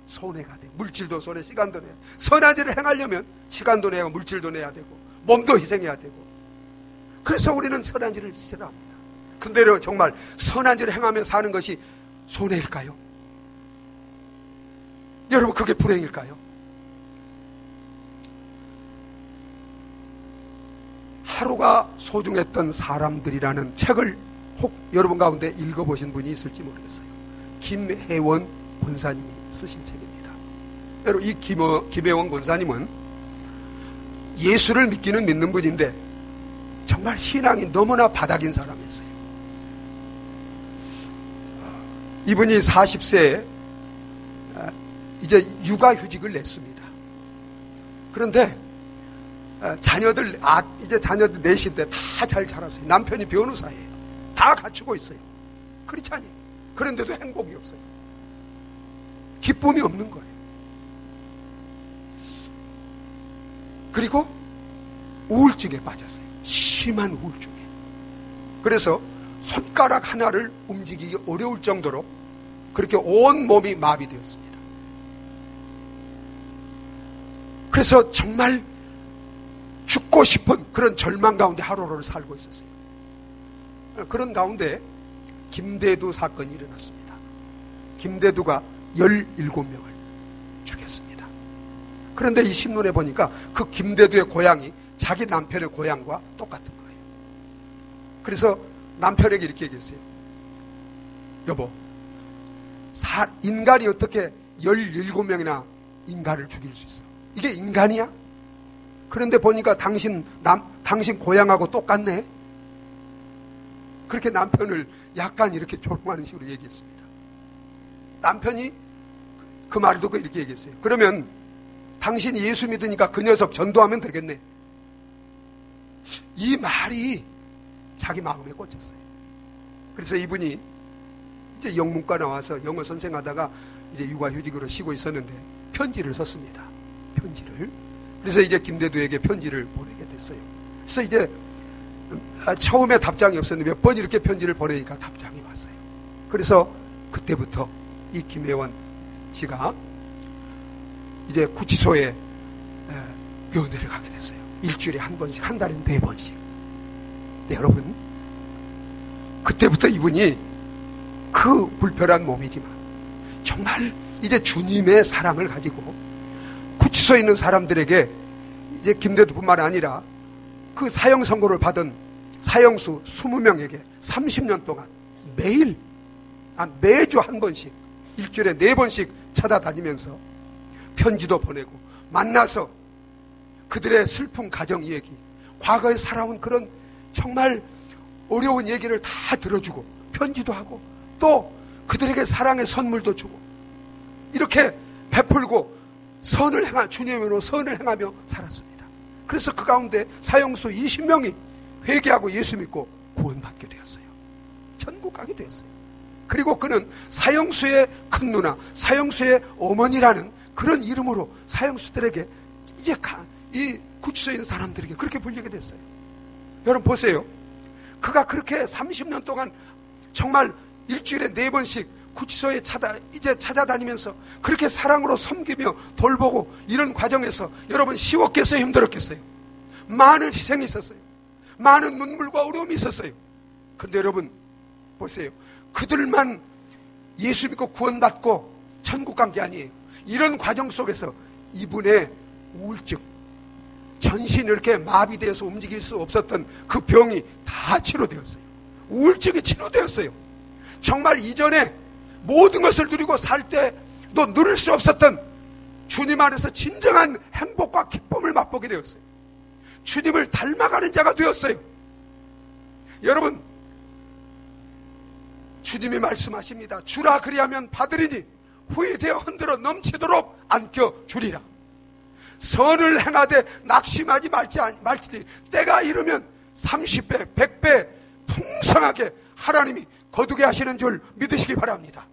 A: 손해가 돼. 물질도 손해, 시간도 내야. 선한 일을 행하려면 시간도 내야 하고 물질도 내야 되고 몸도 희생해야 되고. 그래서 우리는 선한 일을 싫어합니다. 근데 정말 선한 일을 행하며 사는 것이 손해일까요? 여러분, 그게 불행일까요? 하루가 소중했던 사람들이라는 책을 혹 여러분 가운데 읽어보신 분이 있을지 모르겠어요. 김혜원 권사님이 쓰신 책입니다. 여러분, 이 김혜원 권사님은 예수를 믿는 분인데 정말 신앙이 너무나 바닥인 사람이었어요. 이분이 40세에 이제 육아휴직을 냈습니다. 그런데 이제 자녀들 넷인데 다 잘 자랐어요. 남편이 변호사예요. 다 갖추고 있어요. 크리스찬이에요. 그런데도 행복이 없어요. 기쁨이 없는 거예요. 그리고 우울증에 빠졌어요. 심한 우울증에. 그래서 손가락 하나를 움직이기 어려울 정도로 그렇게 온 몸이 마비되었습니다. 그래서 정말 죽고 싶은 그런 절망 가운데 하루를 살고 있었어요. 그런 가운데 김대두 사건이 일어났습니다. 김대두가 17명을 죽였습니다. 그런데 이 신문에 보니까 그 김대두의 고향이 자기 남편의 고향과 똑같은 거예요. 그래서 남편에게 이렇게 얘기했어요. 여보, 인간이 어떻게 17명이나 인간을 죽일 수 있어? 이게 인간이야? 그런데 보니까 당신 고향하고 똑같네? 그렇게 남편을 약간 이렇게 조롱하는 식으로 얘기했습니다. 남편이 그 말을 듣고 이렇게 얘기했어요. 그러면 당신이 예수 믿으니까 그 녀석 전도하면 되겠네. 이 말이 자기 마음에 꽂혔어요. 그래서 이분이 이제 영문과 나와서 영어 선생하다가 이제 육아휴직으로 쉬고 있었는데 편지를 썼습니다. 편지를. 그래서 이제 김대두에게 편지를 보내게 됐어요. 그래서 이제 처음에 답장이 없었는데 몇 번 이렇게 편지를 보내니까 답장이 왔어요. 그래서 그때부터 이 김혜원 씨가 이제 구치소에 면회를 가게 됐어요. 일주일에 한 번씩, 한 달에 4번씩. 네, 여러분, 그때부터 이분이 그 불편한 몸이지만 정말 이제 주님의 사랑을 가지고 구치소에 있는 사람들에게 이제 김대두뿐만 아니라 그 사형 선고를 받은 사형수 20명에게 30년 동안 매주 한 번씩, 일주일에 4번씩 찾아다니면서 편지도 보내고 만나서 그들의 슬픈 가정 얘기, 과거에 살아온 그런 정말 어려운 얘기를 다 들어주고 편지도 하고 또 그들에게 사랑의 선물도 주고 이렇게 베풀고 주님으로 선을 행하며 살았습니다. 그래서 그 가운데 사형수 20명이 회개하고 예수 믿고 구원받게 되었어요. 천국 가게 되었어요. 그리고 그는 사형수의 큰 누나, 사형수의 어머니라는 그런 이름으로 사형수들에게 이제 이 구치소에 있는 사람들에게 그렇게 불리게 됐어요. 여러분 보세요. 그가 그렇게 30년 동안 정말 일주일에 4번씩 구치소에 찾아다니면서 그렇게 사랑으로 섬기며 돌보고 이런 과정에서 여러분 쉬웠겠어요? 힘들었겠어요? 많은 희생이 있었어요. 많은 눈물과 어려움이 있었어요. 근데 여러분 보세요. 그들만 예수 믿고 구원받고 천국 간 게 아니에요. 이런 과정 속에서 이분의 우울증, 전신이 이렇게 마비되어서 움직일 수 없었던 그 병이 다 치료되었어요. 우울증이 치료되었어요. 정말 이전에 모든 것을 누리고 살 때도 누릴 수 없었던 주님 안에서 진정한 행복과 기쁨을 맛보게 되었어요. 주님을 닮아가는 자가 되었어요. 여러분, 주님이 말씀하십니다. 주라 그리하면 받으리니 후에 되어 흔들어 넘치도록 안겨주리라. 선을 행하되 낙심하지 말지니 때가 이르면 30배, 100배 풍성하게 하나님이 거두게 하시는 줄 믿으시기 바랍니다.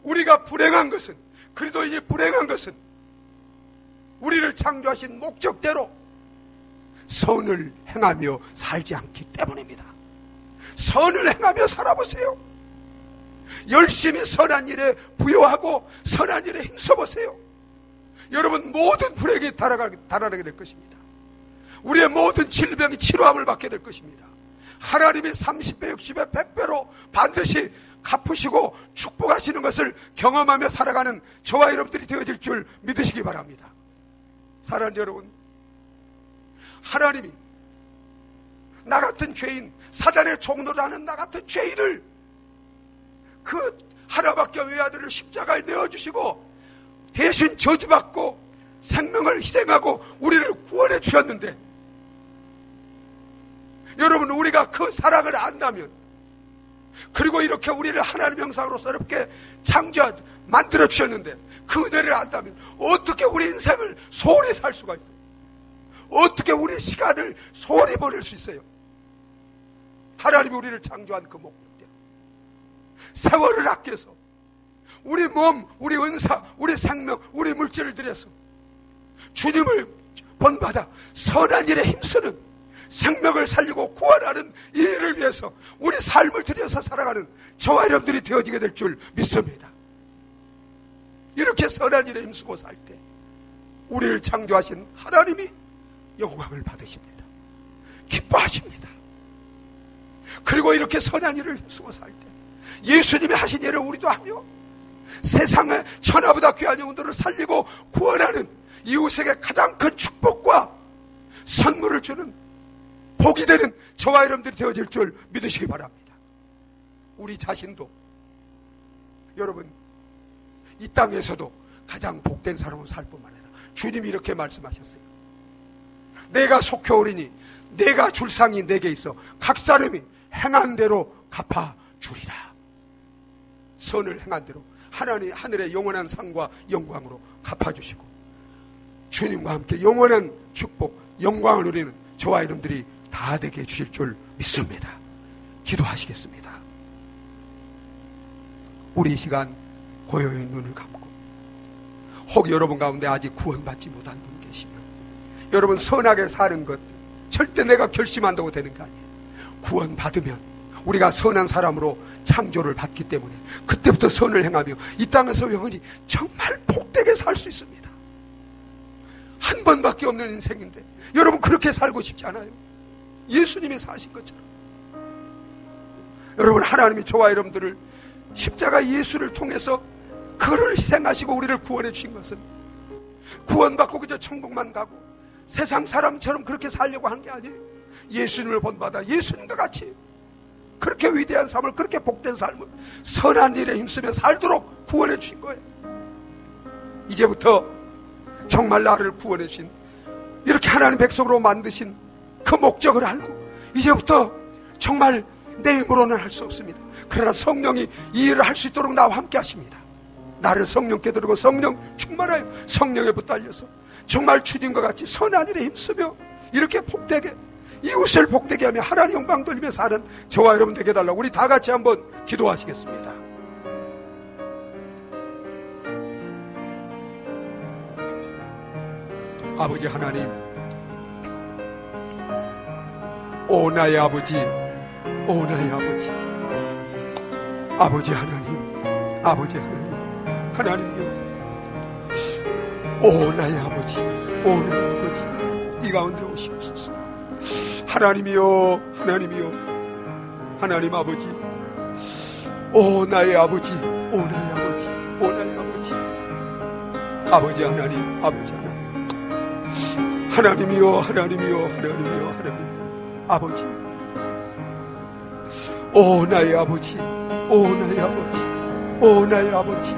A: 우리가 불행한 것은, 그리스도인이 불행한 것은 우리를 창조하신 목적대로 선을 행하며 살지 않기 때문입니다. 선을 행하며 살아보세요. 열심히 선한 일에 부여하고 선한 일에 힘써보세요. 여러분 모든 불행이 달아나게 될 것입니다. 우리의 모든 질병이 치료함을 받게 될 것입니다. 하나님이 30배, 60배, 100배로 반드시 갚으시고 축복하시는 것을 경험하며 살아가는 저와 여러분들이 되어질 줄 믿으시기 바랍니다. 사랑하는 여러분, 하나님이 나 같은 죄인, 사단의 종노라는 나 같은 죄인을 그 하나밖에 없는 아들을 십자가에 내어주시고 대신 저주받고 생명을 희생하고 우리를 구원해 주셨는데, 여러분 우리가 그 사랑을 안다면, 그리고 이렇게 우리를 하나님 형상으로 새롭게 만들어 주셨는데 그 은혜를 안다면 어떻게 우리 인생을 소홀히 살 수가 있어요? 어떻게 우리 시간을 소홀히 보낼 수 있어요? 하나님이 우리를 창조한 그 목적대로 세월을 아껴서 우리 몸, 우리 은사, 우리 생명, 우리 물질을 들여서 주님을 본받아 선한 일에 힘쓰는, 생명을 살리고 구원하는 이 일을 위해서 우리 삶을 들여서 살아가는 저와 여러분들이 되어지게 될 줄 믿습니다. 이렇게 선한 일에 힘쓰고 살 때 우리를 창조하신 하나님이 영광을 받으십니다. 기뻐하십니다. 그리고 이렇게 선한 일을 힘쓰고 살 때 예수님이 하신 일을 우리도 하며 세상의 천하보다 귀한 영혼들을 살리고 구원하는 이웃에게 가장 큰 축복과 선물을 주는 복이 되는 저와 여러분들이 되어질 줄 믿으시기 바랍니다. 우리 자신도 여러분 이 땅에서도 가장 복된 사람으로 살 뿐만 아니라 주님이 이렇게 말씀하셨어요. 내가 속혀오리니 내가 줄 상이 내게 있어 각 사람이 행한 대로 갚아주리라. 선을 행한 대로 하늘의 영원한 상과 영광으로 갚아주시고 주님과 함께 영원한 축복, 영광을 누리는 저와 여러분들이 다 되게 해주실 줄 믿습니다. 기도하시겠습니다. 우리 이 시간 고요히 눈을 감고, 혹 여러분 가운데 아직 구원받지 못한 분 계시면, 여러분 선하게 사는 것 절대 내가 결심한다고 되는 게 아니에요. 구원받으면 우리가 선한 사람으로 창조를 받기 때문에 그때부터 선을 행하며 이 땅에서 영원히 정말 복되게 살 수 있습니다. 한 번밖에 없는 인생인데 여러분 그렇게 살고 싶지 않아요? 예수님이 사신 것처럼. 여러분, 하나님이 저와 여러분들을 십자가 예수를 통해서 그를 희생하시고 우리를 구원해 주신 것은 구원받고 그저 천국만 가고 세상 사람처럼 그렇게 살려고 한 게 아니에요. 예수님을 본받아 예수님과 같이 그렇게 위대한 삶을, 그렇게 복된 삶을 선한 일에 힘쓰며 살도록 구원해 주신 거예요. 이제부터 정말 나를 구원해 주신, 이렇게 하나님 백성으로 만드신 그 목적을 알고 이제부터 정말 내 힘으로는 할 수 없습니다. 그러나 성령이 이 일을 할 수 있도록 나와 함께 하십니다. 나를 성령께 드리고 성령 충만하여 성령에 붙달려서 정말 주님과 같이 선한 일에 힘쓰며 이렇게 복되게, 이웃을 복되게 하며 하나님 영광 돌리며 사는 저와 여러분 되게 해달라고 우리 다 같이 한번 기도하시겠습니다. 아버지 하나님, 오 나의 아버지, 오 나의 아버지, 아버지 하나님, 아버지 하나님, 하나님이여, 오 나의 아버지, 오 나의 아버지, 이 가운데 오시옵소서. 하나님이여, 하나님이여, 하나님 아버지, 오 나의 아버지, 오 나의 아버지, 오 나의 아버지, 아버지 하나님, 아버지 하나님, 하나님이여, 하나님이여, 하나님이여, 하나님이여, 아버지, 오 나의 아버지, 오 나의 아버지, 오 나의 아버지,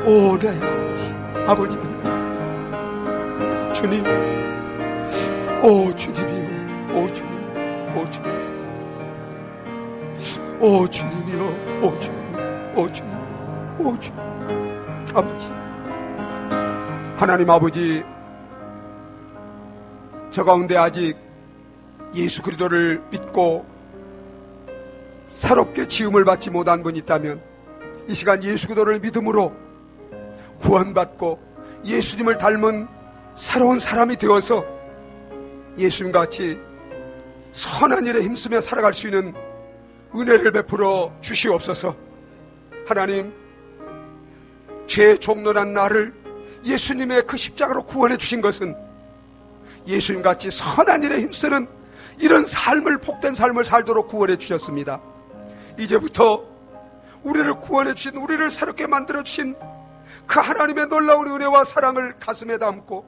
A: 오 나의 아버지, 아버지 하나님, 주님, 오 주님이여, 오 주님, 오 주님, 오 주님이여, 오 주님, 오 주님, 오 주님, 아버지, 하나님 아버지, 저 가운데 아직 예수 그리스도를 믿고 새롭게 지음을 받지 못한 분이 있다면 이 시간 예수 그리스도를 믿음으로 구원받고 예수님을 닮은 새로운 사람이 되어서 예수님과 같이 선한 일에 힘쓰며 살아갈 수 있는 은혜를 베풀어 주시옵소서. 하나님, 죄 종론한 나를 예수님의 그 십자가로 구원해 주신 것은 예수님같이 선한 일에 힘쓰는 이런 삶을, 복된 삶을 살도록 구원해 주셨습니다. 이제부터 우리를 구원해 주신, 우리를 새롭게 만들어 주신 그 하나님의 놀라운 은혜와 사랑을 가슴에 담고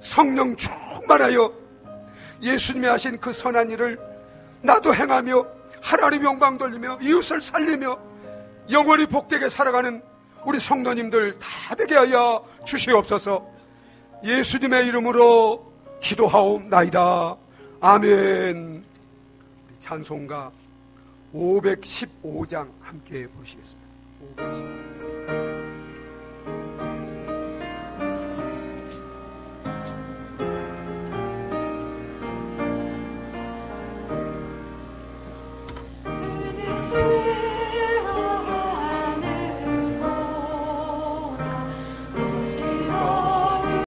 A: 성령 충만하여 예수님이 하신 그 선한 일을 나도 행하며 하나님 영광 돌리며 이웃을 살리며 영원히 복되게 살아가는 우리 성도님들 다 되게 하여 주시옵소서. 예수님의 이름으로 기도하옵나이다. 아멘. 찬송가 515장 함께 보시겠습니다. 515장.